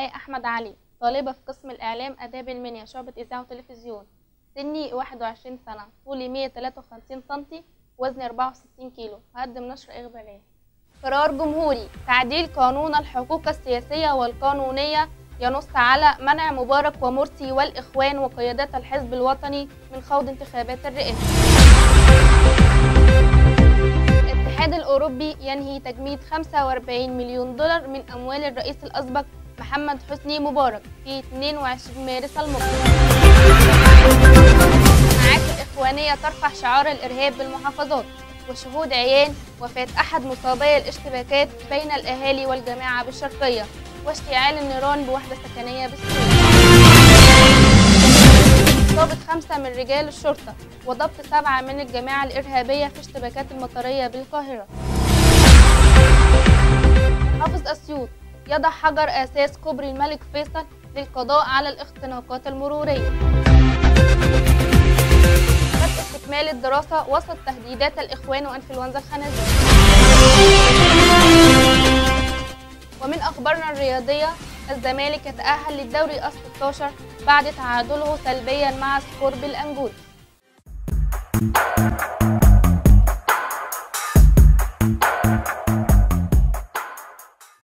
اسماء أحمد علي، طالبة في قسم الإعلام آداب المنيا، شعبة إذاعة وتلفزيون. سني 21 سنة، طولي 153 سم، وزني 64 كيلو. هقدم نشر إخبارية. قرار جمهوري تعديل قانون الحقوق السياسية والقانونية ينص على منع مبارك ومرسي والإخوان وقيادات الحزب الوطني من خوض انتخابات الرئاسة. الاتحاد الأوروبي ينهي تجميد 45 مليون دولار من أموال الرئيس الأسبق محمد حسني مبارك في 22 مارس المقبل. جماعات الإخوانية ترفع شعار الإرهاب بالمحافظات، وشهود عيان وفاة أحد مصابي الاشتباكات بين الأهالي والجماعة بالشرقية، واشتعال النيران بوحدة سكنية بالسويس. إصابة 5 من رجال الشرطة وضبط 7 من الجماعة الإرهابية في اشتباكات المطرية بالقاهرة. محافظ أسيوط يضع حجر أساس كوبري الملك فيصل للقضاء على الاختناقات المرورية. بدء استكمال الدراسة وسط تهديدات الإخوان وإنفلونزا الخنازير. ومن أخبارنا الرياضية، الزمالك يتأهل للدوري ال16 بعد تعادله سلبيا مع سكوربي الأنجولي.